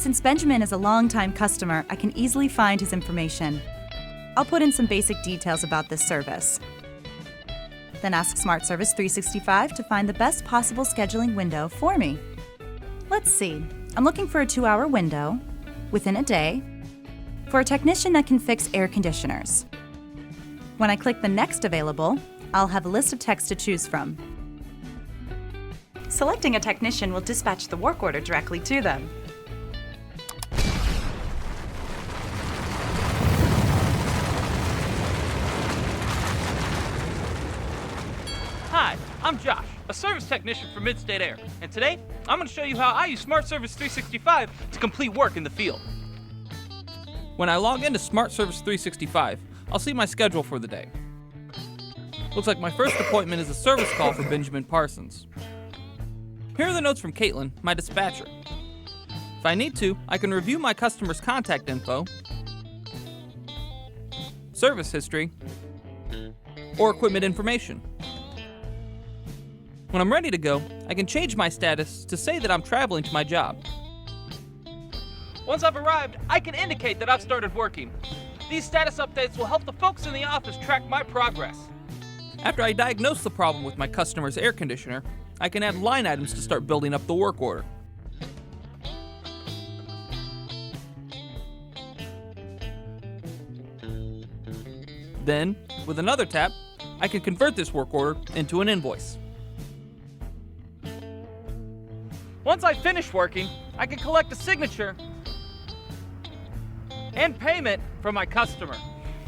Since Benjamin is a longtime customer, I can easily find his information. I'll put in some basic details about this service. Then ask Smart Service 365 to find the best possible scheduling window for me. Let's see, I'm looking for a 2-hour window, within a day, for a technician that can fix air conditioners. When I click the next available, I'll have a list of techs to choose from. Selecting a technician will dispatch the work order directly to them. Hi, I'm Josh, a service technician for Midstate Air, and today I'm going to show you how I use Smart Service 365 to complete work in the field. When I log into Smart Service 365, I'll see my schedule for the day. Looks like my first appointment is a service call for Benjamin Parsons. Here are the notes from Caitlin, my dispatcher. If I need to, I can review my customer's contact info, service history, or equipment information. When I'm ready to go, I can change my status to say that I'm traveling to my job. Once I've arrived, I can indicate that I've started working. These status updates will help the folks in the office track my progress. After I diagnose the problem with my customer's air conditioner, I can add line items to start building up the work order. Then, with another tap, I can convert this work order into an invoice. Once I finish working, I can collect a signature and payment from my customer.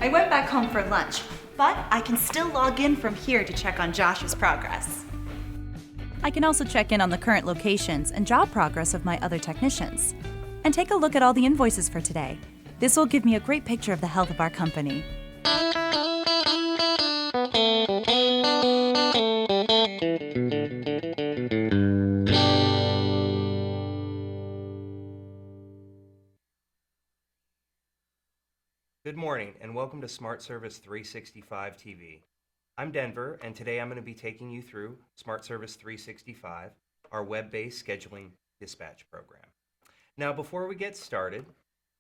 I went back home for lunch, but I can still log in from here to check on Josh's progress. I can also check in on the current locations and job progress of my other technicians, and take a look at all the invoices for today. This will give me a great picture of the health of our company. Good morning and welcome to Smart Service 365 TV. I'm Denver and today I'm going to be taking you through Smart Service 365, our web-based scheduling dispatch program. Now before we get started,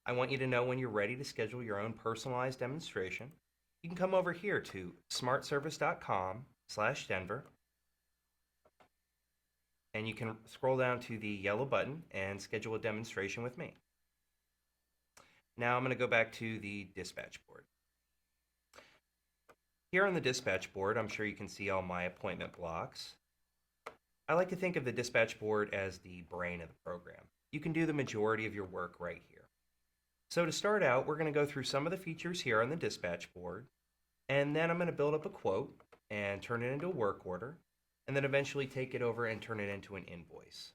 I want you to know when you're ready to schedule your own personalized demonstration, you can come over here to smartservice.com/Denver and you can scroll down to the yellow button and schedule a demonstration with me. Now I'm going to go back to the dispatch board. Here on the dispatch board, I'm sure you can see all my appointment blocks. I like to think of the dispatch board as the brain of the program. You can do the majority of your work right here. So to start out, we're going to go through some of the features here on the dispatch board, and then I'm going to build up a quote and turn it into a work order, and then eventually take it over and turn it into an invoice.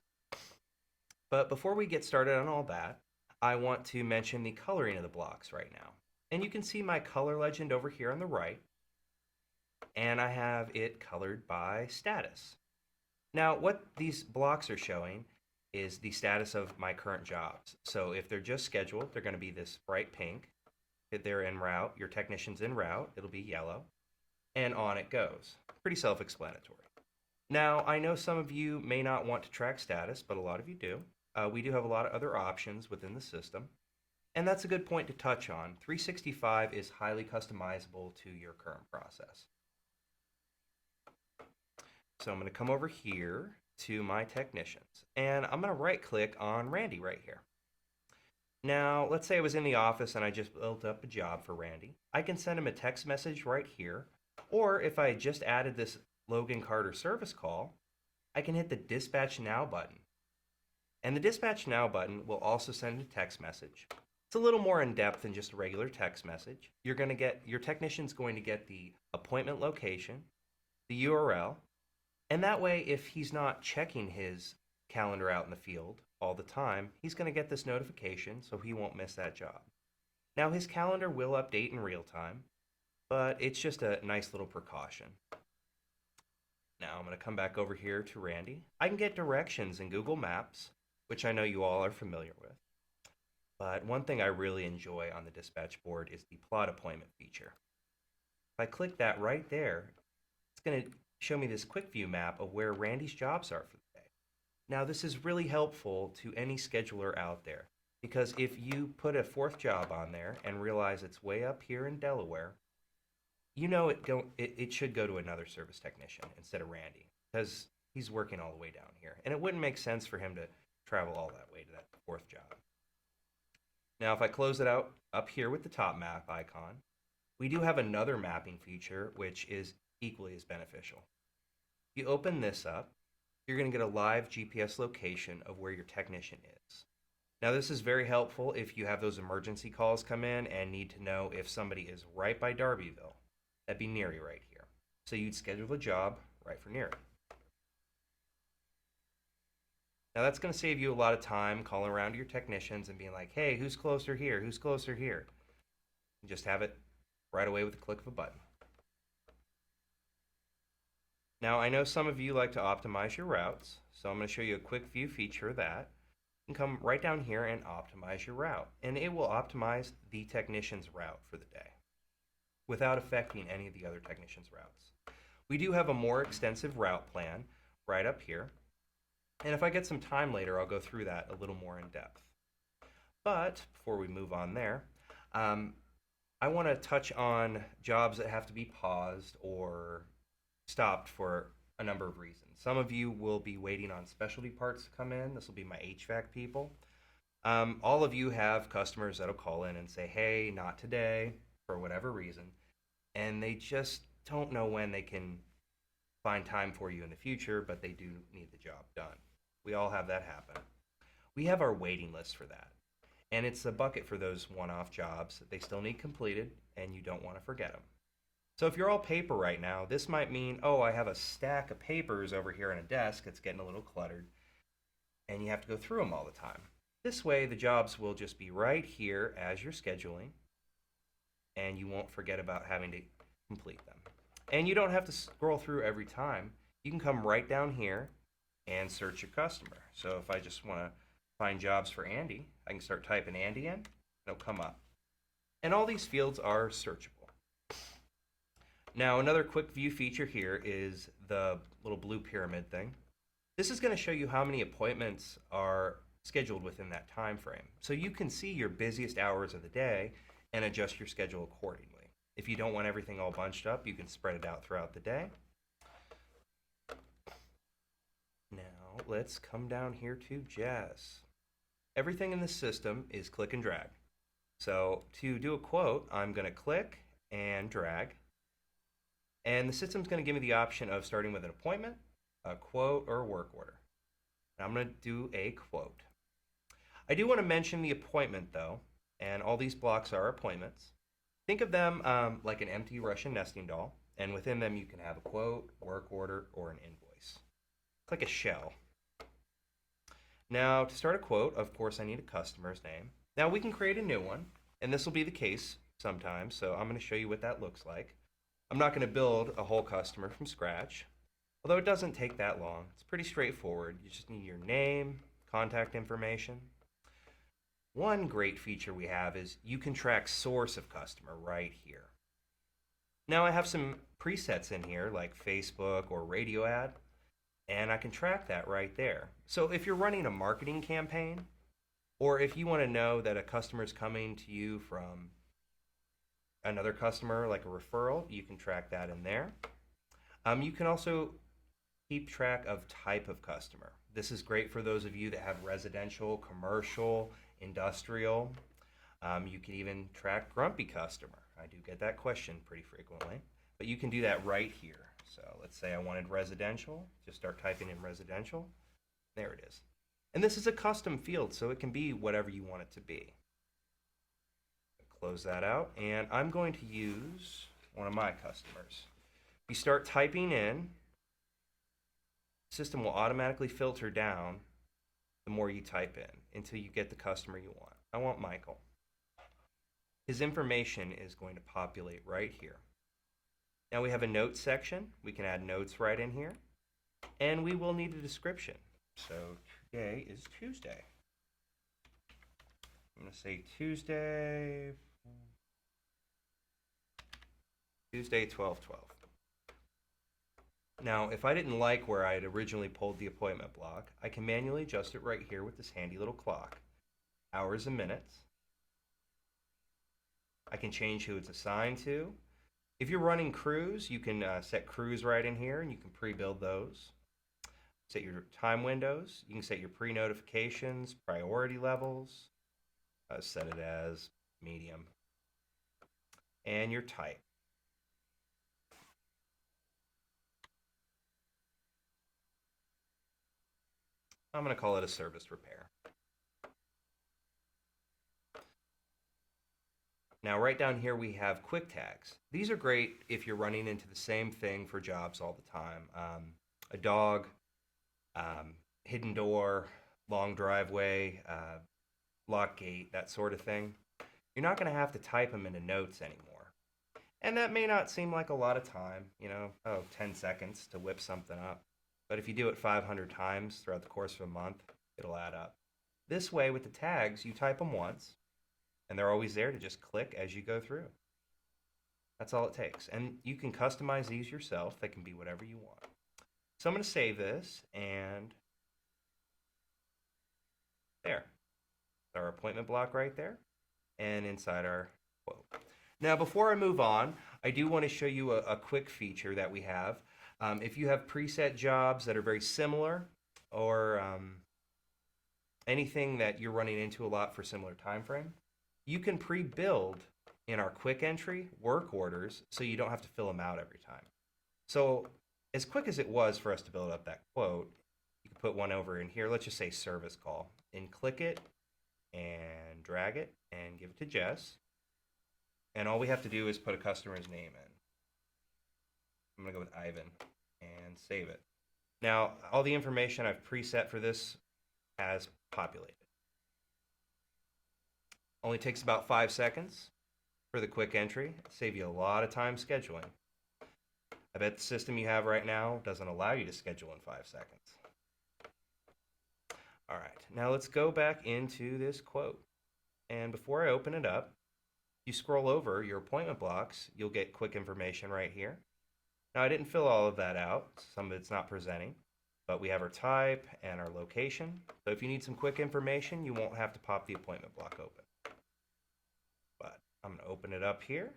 But before we get started on all that, I want to mention the coloring of the blocks right now. And you can see my color legend over here on the right, and I have it colored by status. Now, what these blocks are showing is the status of my current jobs. So if they're just scheduled, they're going to be this bright pink. If they're en route, your technician's en route, it'll be yellow. And on it goes. Pretty self-explanatory. Now, I know some of you may not want to track status, but a lot of you do. We do have a lot of other options within the system, and that's a good point to touch on. 365 is highly customizable to your current process. So I'm going to come over here to my technicians, and I'm going to right-click on Randy right here. Now, let's say I was in the office and I just built up a job for Randy. I can send him a text message right here, or if I just added this Logan Carter service call, I can hit the Dispatch Now button. And the Dispatch Now button will also send a text message. It's a little more in-depth than just a regular text message. Your technician's going to get the appointment location, the URL, and that way if he's not checking his calendar out in the field all the time, he's going to get this notification so he won't miss that job. Now his calendar will update in real time, but it's just a nice little precaution. Now I'm going to come back over here to Randy. I can get directions in Google Maps, which I know you all are familiar with. But one thing I really enjoy on the dispatch board is the plot appointment feature. If I click that right there, it's going to show me this quick view map of where Randy's jobs are for the day. Now this is really helpful to any scheduler out there. Because if you put a fourth job on there and realize it's way up here in Delaware, you know it should go to another service technician instead of Randy, because he's working all the way down here. And it wouldn't make sense for him to travel all that way to that fourth job. Now, if I close it out up here with the top map icon, we do have another mapping feature which is equally as beneficial. If you open this up, you're going to get a live GPS location of where your technician is. Now, this is very helpful if you have those emergency calls come in and need to know if somebody is right by Darbyville. That'd be Neary right here. So you'd schedule a job right for Neary. Now, that's going to save you a lot of time calling around to your technicians and being like, hey, who's closer here? Who's closer here? And just have it right away with the click of a button. Now, I know some of you like to optimize your routes, so I'm going to show you a quick view feature of that. You can come right down here and optimize your route, and it will optimize the technician's route for the day without affecting any of the other technician's routes. We do have a more extensive route plan right up here, and if I get some time later, I'll go through that a little more in depth. But before we move on there, I want to touch on jobs that have to be paused or stopped for a number of reasons. Some of you will be waiting on specialty parts to come in. This will be my HVAC people. All of you have customers that'll call in and say, hey, not today, for whatever reason, and they just don't know when they can find time for you in the future, but they do need the job done. We all have that happen. We have our waiting list for that, and it's a bucket for those one-off jobs that they still need completed, and you don't want to forget them. So if you're all paper right now, this might mean, oh, I have a stack of papers over here on a desk that's getting a little cluttered, and you have to go through them all the time. This way, the jobs will just be right here as you're scheduling, and you won't forget about having to complete them. And you don't have to scroll through every time. You can come right down here and search your customer. So if I just want to find jobs for Andy, I can start typing Andy in, and it'll come up. And all these fields are searchable. Now, another quick view feature here is the little blue pyramid thing. This is going to show you how many appointments are scheduled within that time frame. So you can see your busiest hours of the day and adjust your schedule accordingly. If you don't want everything all bunched up, you can spread it out throughout the day. Now, let's come down here to Jazz. Everything in the system is click and drag. So to do a quote, I'm going to click and drag. And the system's going to give me the option of starting with an appointment, a quote, or a work order. And I'm going to do a quote. I do want to mention the appointment, though, and all these blocks are appointments. Think of them like an empty Russian nesting doll, and within them you can have a quote, work order, or an invoice. It's like a shell. Now, to start a quote, of course, I need a customer's name. Now, we can create a new one, and this will be the case sometimes, so I'm going to show you what that looks like. I'm not going to build a whole customer from scratch, although it doesn't take that long. It's pretty straightforward. You just need your name, contact information. One great feature we have is you can track source of customer right here. Now I have some presets in here like Facebook or radio ad, and I can track that right there. So if you're running a marketing campaign, or if you want to know that a customer is coming to you from another customer like a referral, you can track that in there. You can also keep track of type of customer. This is great for those of you that have residential, commercial, industrial. You can even track grumpy customer. I do get that question pretty frequently, but you can do that right here. So let's say I wanted residential, just start typing in residential. There it is. And this is a custom field, so it can be whatever you want it to be. Close that out, and I'm going to use one of my customers. You start typing in, the system will automatically filter down the more you type in until you get the customer you want. I want Michael. His information is going to populate right here. Now we have a notes section. We can add notes right in here, and we will need a description. So today is Tuesday. I'm going to say Tuesday 12/12. Now, if I didn't like where I had originally pulled the appointment block, I can manually adjust it right here with this handy little clock. hours and minutes. I can change who it's assigned to. If you're running crews, you can set crews right in here, and you can pre-build those. Set your time windows. You can set your pre-notifications, priority levels. Set it as medium. And your type. I'm going to call it a service repair. Now right down here we have quick tags. These are great if you're running into the same thing for jobs all the time. A dog, hidden door, long driveway, lock gate, that sort of thing. You're not going to have to type them into notes anymore. And that may not seem like a lot of time, 10 seconds to whip something up. But if you do it 500 times throughout the course of a month, it'll add up. This way, with the tags, you type them once, and they're always there to just click as you go through. That's all it takes. And you can customize these yourself. They can be whatever you want. So I'm going to save this, and there. Our appointment block right there, and inside our quote. Now, before I move on, I do want to show you a quick feature that we have. If you have preset jobs that are very similar, or anything that you're running into a lot for similar time frame, you can pre-build in our quick entry work orders so you don't have to fill them out every time. So as quick as it was for us to build up that quote, you can put one over in here. Let's just say service call, and click it and drag it and give it to Jess. And all we have to do is put a customer's name in. I'm going to go with Ivan and save it. Now, all the information I've preset for this has populated. Only takes about 5 seconds for the quick entry. Save you a lot of time scheduling. I bet the system you have right now doesn't allow you to schedule in 5 seconds. All right, now let's go back into this quote. And before I open it up, you scroll over your appointment blocks, you'll get quick information right here. Now I didn't fill all of that out, some of it's not presenting, but we have our type and our location. So if you need some quick information, you won't have to pop the appointment block open. But I'm going to open it up here,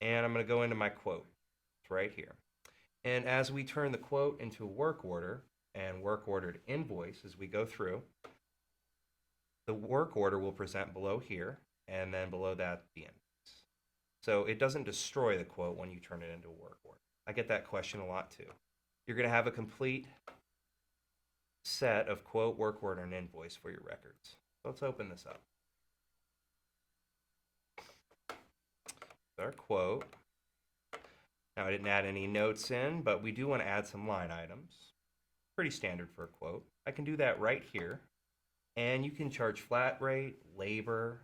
and I'm going to go into my quote. It's right here. And as we turn the quote into a work order and work order to invoice as we go through, the work order will present below here, and then below that, the invoice. So it doesn't destroy the quote when you turn it into a work order. I get that question a lot too. You're going to have a complete set of quote, work order, and invoice for your records. So let's open this up. Our quote. Now I didn't add any notes in, but we do want to add some line items. Pretty standard for a quote. I can do that right here. And you can charge flat rate, labor,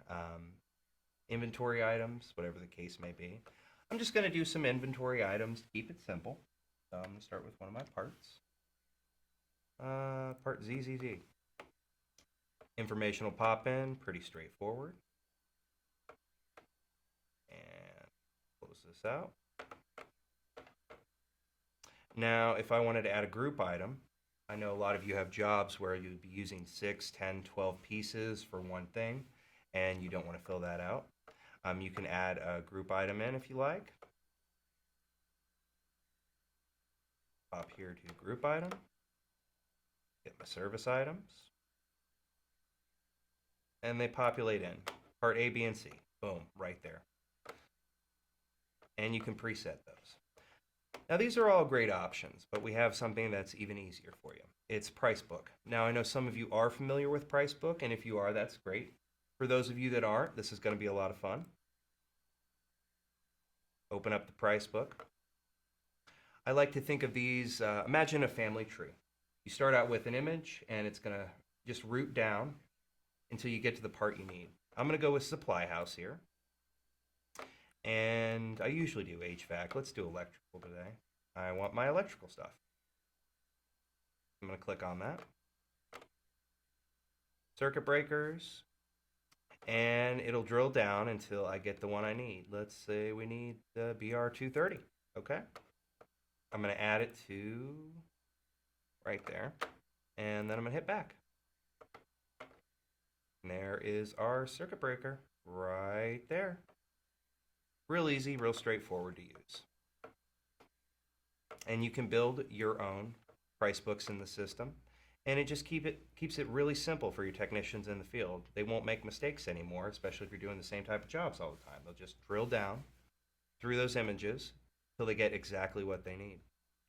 inventory items, whatever the case may be. I'm just going to do some inventory items to keep it simple. So I'm going to start with one of my parts. Part ZZZ. Information will pop in, pretty straightforward. And close this out. Now, if I wanted to add a group item, I know a lot of you have jobs where you'd be using 6, 10, 12 pieces for one thing, and you don't want to fill that out. You can add a group item in if you like. Pop here to group item. Get my service items. And they populate in. Part A, B, and C. Boom, right there. And you can preset those. Now these are all great options, but we have something that's even easier for you. It's Pricebook. Now I know some of you are familiar with Pricebook, and if you are, that's great. For those of you that aren't, this is going to be a lot of fun. Open up the Pricebook. I like to think of these, imagine a family tree. You start out with an image, and it's going to just root down until you get to the part you need. I'm going to go with Supply House here. And I usually do HVAC. Let's do electrical today. I want my electrical stuff. I'm going to click on that. Circuit breakers. And it'll drill down until I get the one I need. Let's say we need the BR230. Okay. I'm going to add it to right there. And then I'm going to hit back. And there is our circuit breaker right there. Real easy, real straightforward to use. And you can build your own price books in the system. And it just keeps it really simple for your technicians in the field. They won't make mistakes anymore, especially if you're doing the same type of jobs all the time. They'll just drill down through those images till they get exactly what they need.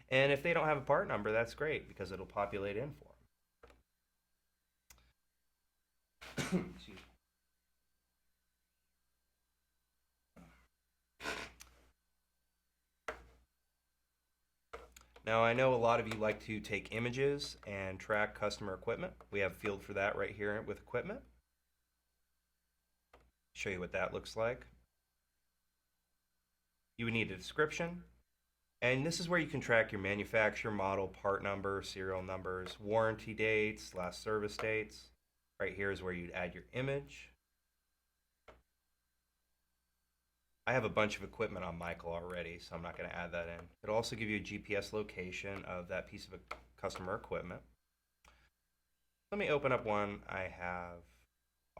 And if they don't have a part number, that's great because it'll populate in for them. Excuse me. Now, I know a lot of you like to take images and track customer equipment. We have a field for that right here with equipment. Show you what that looks like. You would need a description, and this is where you can track your manufacturer, model, part number, serial numbers, warranty dates, last service dates. Right here is where you'd add your image. I have a bunch of equipment on Michael already, so I'm not going to add that in. It'll also give you a GPS location of that piece of customer equipment. Let me open up one I have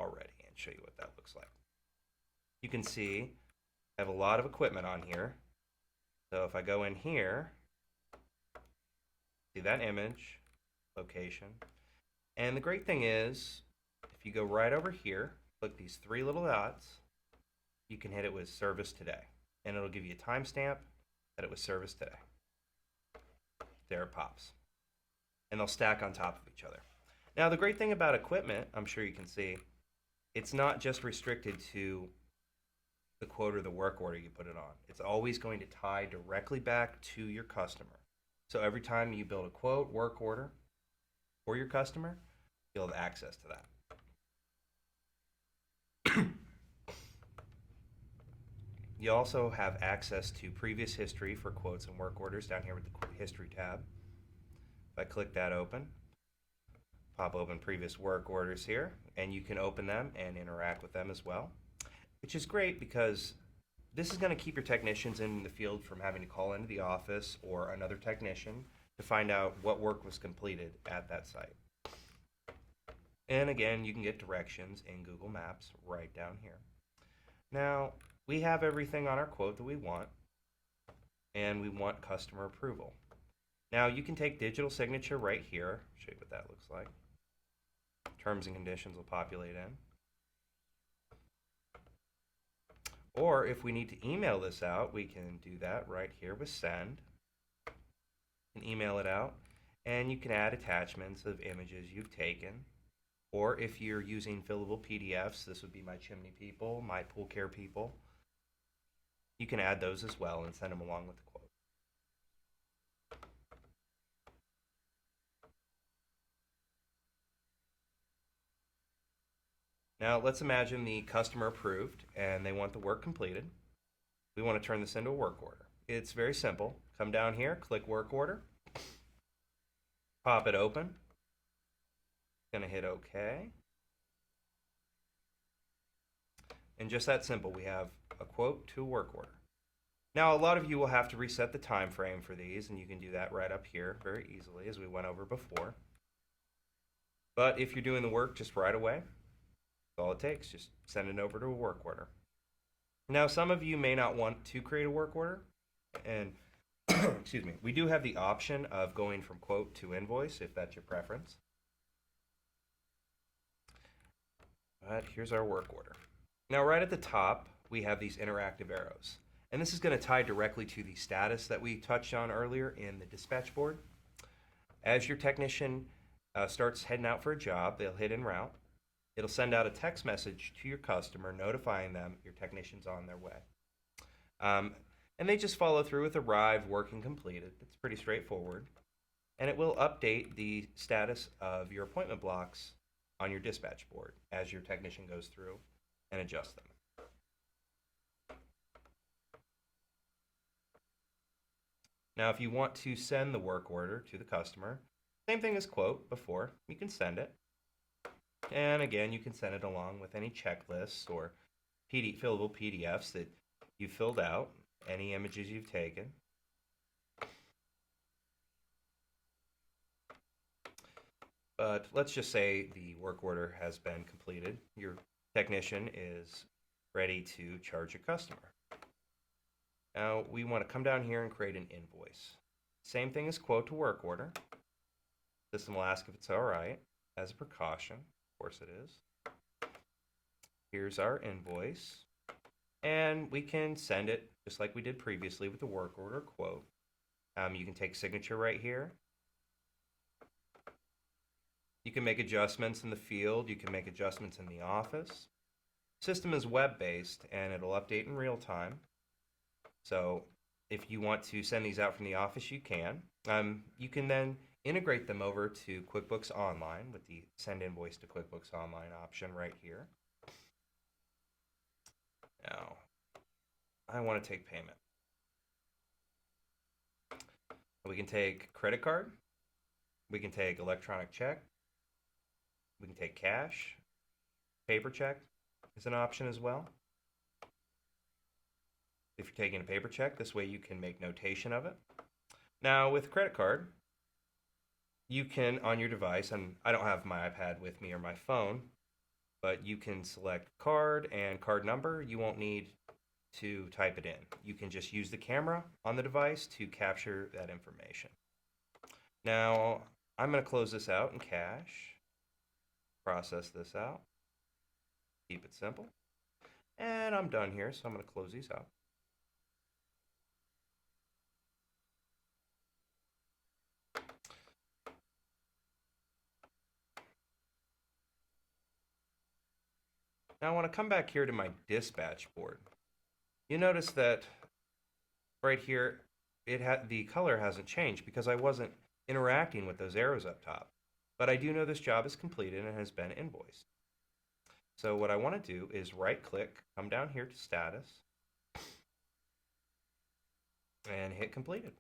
already and show you what that looks like. You can see I have a lot of equipment on here. So if I go in here, see that image, location. And the great thing is, if you go right over here, click these three little dots, you can hit it with service today, and it'll give you a timestamp that it was serviced today. There it pops, and they'll stack on top of each other. Now, the great thing about equipment, I'm sure you can see, it's not just restricted to the quote or the work order you put it on. It's always going to tie directly back to your customer. So every time you build a quote, work order for your customer, you'll have access to that. You also have access to previous history for quotes and work orders down here with the history tab. If I click that open, pop open previous work orders here, and you can open them and interact with them as well, which is great because this is going to keep your technicians in the field from having to call into the office or another technician to find out what work was completed at that site. And again, you can get directions in Google Maps right down here. Now, we have everything on our quote that we want, and we want customer approval. Now, you can take digital signature right here. Show you what that looks like. Terms and conditions will populate in. Or if we need to email this out, we can do that right here with send. And email it out, and you can add attachments of images you've taken. Or if you're using fillable PDFs, this would be my chimney people, my pool care people. You can add those as well and send them along with the quote. Now let's imagine the customer approved and they want the work completed. We want to turn this into a work order. It's very simple. Come down here, click work order, pop it open. Gonna hit OK. And just that simple, we have a quote to a work order. Now, a lot of you will have to reset the time frame for these, and you can do that right up here very easily, as we went over before. But if you're doing the work just right away, that's all it takes. Just send it over to a work order. Now, some of you may not want to create a work order, and excuse me, we do have the option of going from quote to invoice if that's your preference. But here's our work order. Now, right at the top, we have these interactive arrows. And this is going to tie directly to the status that we touched on earlier in the dispatch board. As your technician starts heading out for a job, they'll hit en route. It'll send out a text message to your customer notifying them your technician's on their way. And they just follow through with arrived, working, completed. It's pretty straightforward. And it will update the status of your appointment blocks on your dispatch board as your technician goes through and adjusts them. Now, if you want to send the work order to the customer, same thing as quote before, you can send it. And again, you can send it along with any checklists or fillable PDFs that you filled out, any images you've taken. but let's just say the work order has been completed. Your technician is ready to charge a customer. Now we want to come down here and create an invoice. Same thing as quote to work order. System will ask if it's all right. As a precaution, of course it is. Here's our invoice. And we can send it just like we did previously with the work order quote. You can take signature right here. You can make adjustments in the field. You can make adjustments in the office. System is web-based and it'll update in real time. So if you want to send these out from the office, you can. You can then integrate them over to QuickBooks Online with the Send Invoice to QuickBooks Online option right here. Now, I want to take payment. We can take credit card. We can take electronic check. We can take cash. Paper check is an option as well. If you're taking a paper check, this way you can make notation of it. Now with credit card, you can, on your device, and I don't have my iPad with me or my phone, but you can select card and card number. You won't need to type it in. You can just use the camera on the device to capture that information. Now, I'm going to close this out in cash, process this out, keep it simple, and I'm done here, so I'm going to close these out. Now I want to come back here to my dispatch board. You notice that right here, the color hasn't changed because I wasn't interacting with those arrows up top. But I do know this job is completed and has been invoiced. So what I want to do is right-click, come down here to Status, and hit Completed.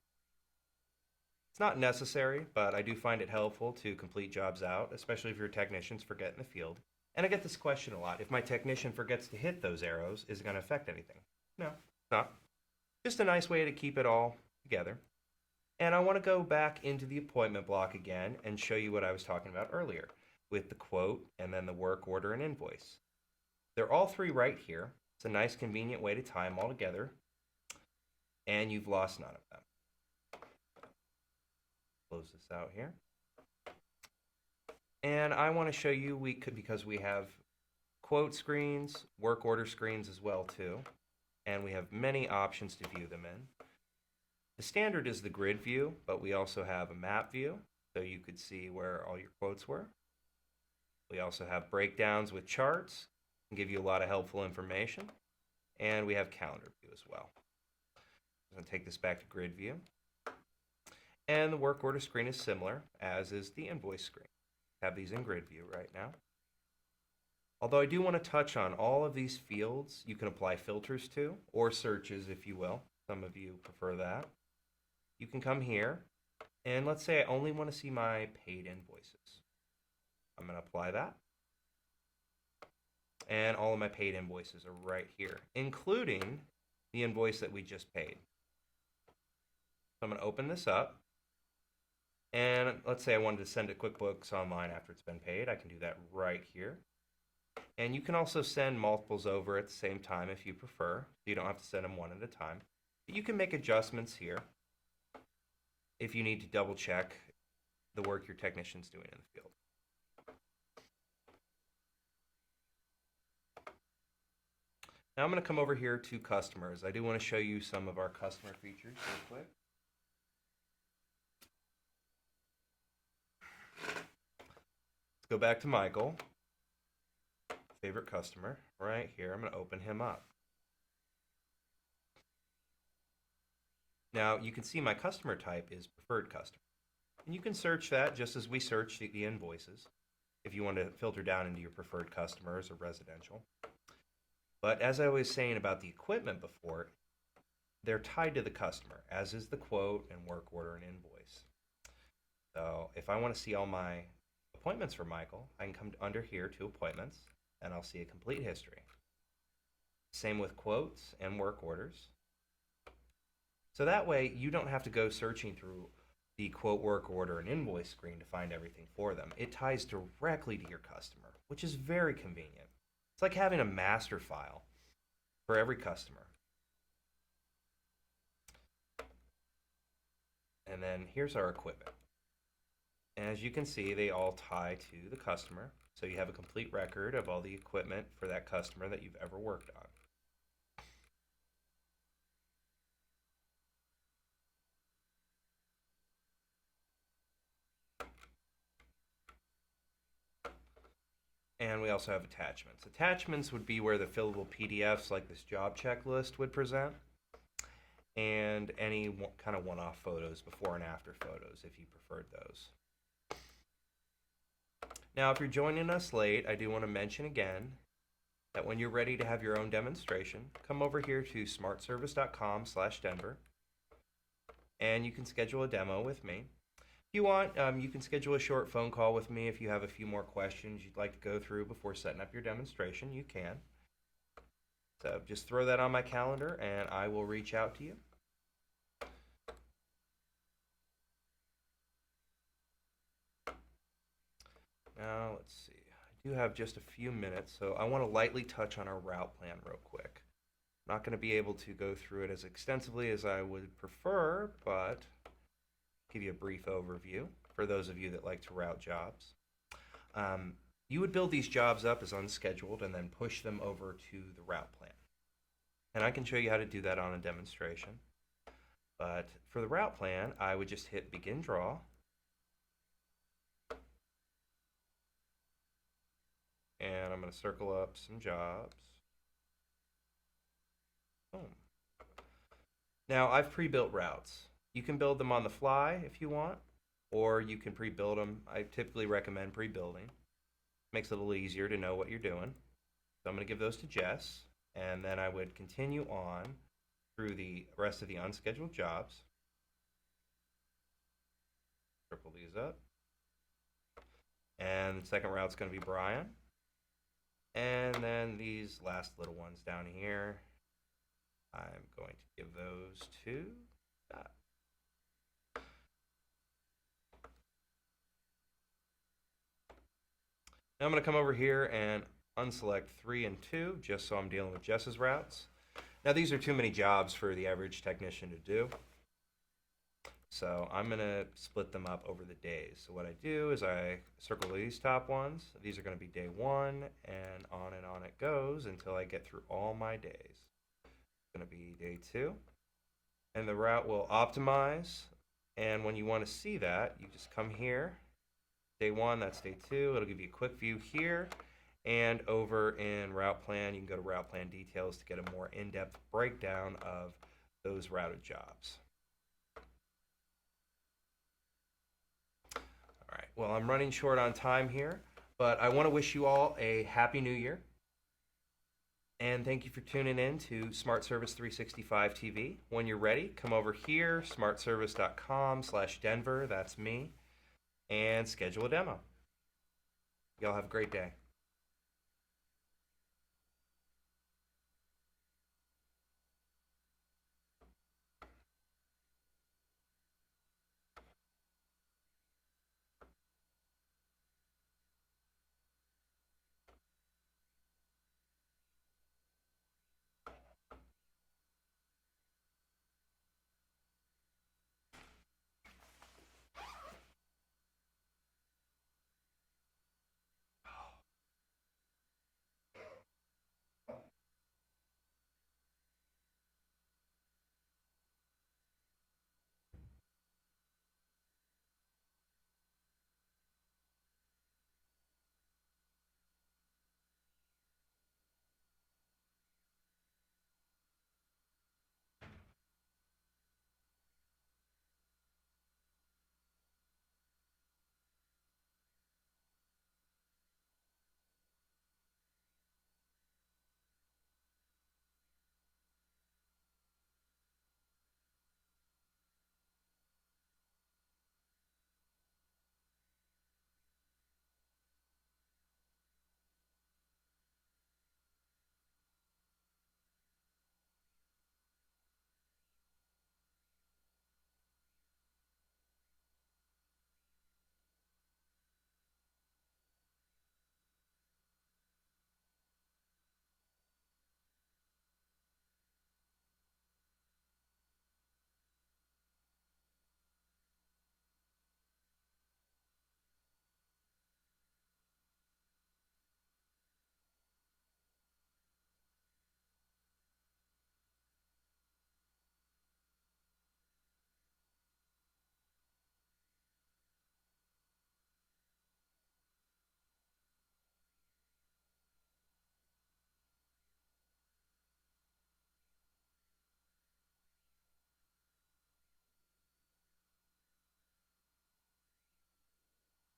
It's not necessary, but I do find it helpful to complete jobs out, especially if your technicians forget in the field. And I get this question a lot. If my technician forgets to hit those arrows, is it going to affect anything? No, it's not. Just a nice way to keep it all together. And I want to go back into the appointment block again and show you what I was talking about earlier with the quote and then the work order and invoice. They're all three right here. It's a nice convenient way to tie them all together. And you've lost none of them. Close this out here. And I want to show you, because we have quote screens, work order screens as well too, and we have many options to view them in. The standard is the grid view, but we also have a map view, so you could see where all your quotes were. We also have breakdowns with charts, and give you a lot of helpful information, and we have calendar view as well. I'm going to take this back to grid view, and the work order screen is similar, as is the invoice screen. Have these in grid view right now. Although I do want to touch on all of these fields you can apply filters to, or searches if you will. Some of you prefer that. You can come here, and let's say I only want to see my paid invoices. I'm going to apply that. And all of my paid invoices are right here, including the invoice that we just paid. So I'm going to open this up. And let's say I wanted to send it QuickBooks Online after it's been paid. I can do that right here. And you can also send multiples over at the same time if you prefer. So you don't have to send them one at a time. But you can make adjustments here if you need to double check the work your technician's doing in the field. Now I'm going to come over here to customers. I do want to show you some of our customer features real quick. Let's go back to Michael, favorite customer, right here. I'm going to open him up. Now you can see my customer type is preferred customer. And you can search that just as we search the invoices if you want to filter down into your preferred customers or residential. But as I was saying about the equipment before, they're tied to the customer, as is the quote and work order and invoice. So if I want to see all my appointments for Michael, I can come under here to appointments and I'll see a complete history. Same with quotes and work orders. So that way you don't have to go searching through the quote work order and invoice screen to find everything for them. It ties directly to your customer, which is very convenient. It's like having a master file for every customer. And then here's our equipment. As you can see, they all tie to the customer, so you have a complete record of all the equipment for that customer that you've ever worked on. And we also have attachments. Attachments would be where the fillable PDFs like this job checklist would present, and any kind of one-off photos, before and after photos, if you preferred those. Now, if you're joining us late, I do want to mention again that when you're ready to have your own demonstration, come over here to smartservice.com/Denver, and you can schedule a demo with me. If you want, you can schedule a short phone call with me if you have a few more questions you'd like to go through before setting up your demonstration. You can. So just throw that on my calendar and I will reach out to you. Now, let's see. I do have just a few minutes, so I want to lightly touch on our route plan real quick. I'm not going to be able to go through it as extensively as I would prefer, but give you a brief overview for those of you that like to route jobs. You would build these jobs up as unscheduled and then push them over to the route plan. And I can show you how to do that on a demonstration. But for the route plan, I would just hit Begin Draw. And I'm going to circle up some jobs. Boom. Now, I've pre-built routes. You can build them on the fly if you want, or you can pre-build them. I typically recommend pre-building. Makes it a little easier to know what you're doing. So I'm going to give those to Jess, and then I would continue on through the rest of the unscheduled jobs. Circle these up. And the second route's going to be Brian. And then these last little ones down here, I'm going to give those to Scott. Now I'm going to come over here and unselect 3 and 2, just so I'm dealing with Jess's routes. Now these are too many jobs for the average technician to do. So I'm going to split them up over the days. So what I do is I circle these top ones. These are going to be day 1, and on it goes until I get through all my days. It's going to be day 2. And the route will optimize. And when you want to see that, you just come here. Day 1, that's day 2. It'll give you a quick view here. And over in Route Plan, you can go to Route Plan Details to get a more in-depth breakdown of those routed jobs. All right, well, I'm running short on time here, but I want to wish you all a Happy New Year. And thank you for tuning in to Smart Service 365 TV. When you're ready, come over here, smartservice.com/Denver, that's me, and schedule a demo. Y'all have a great day.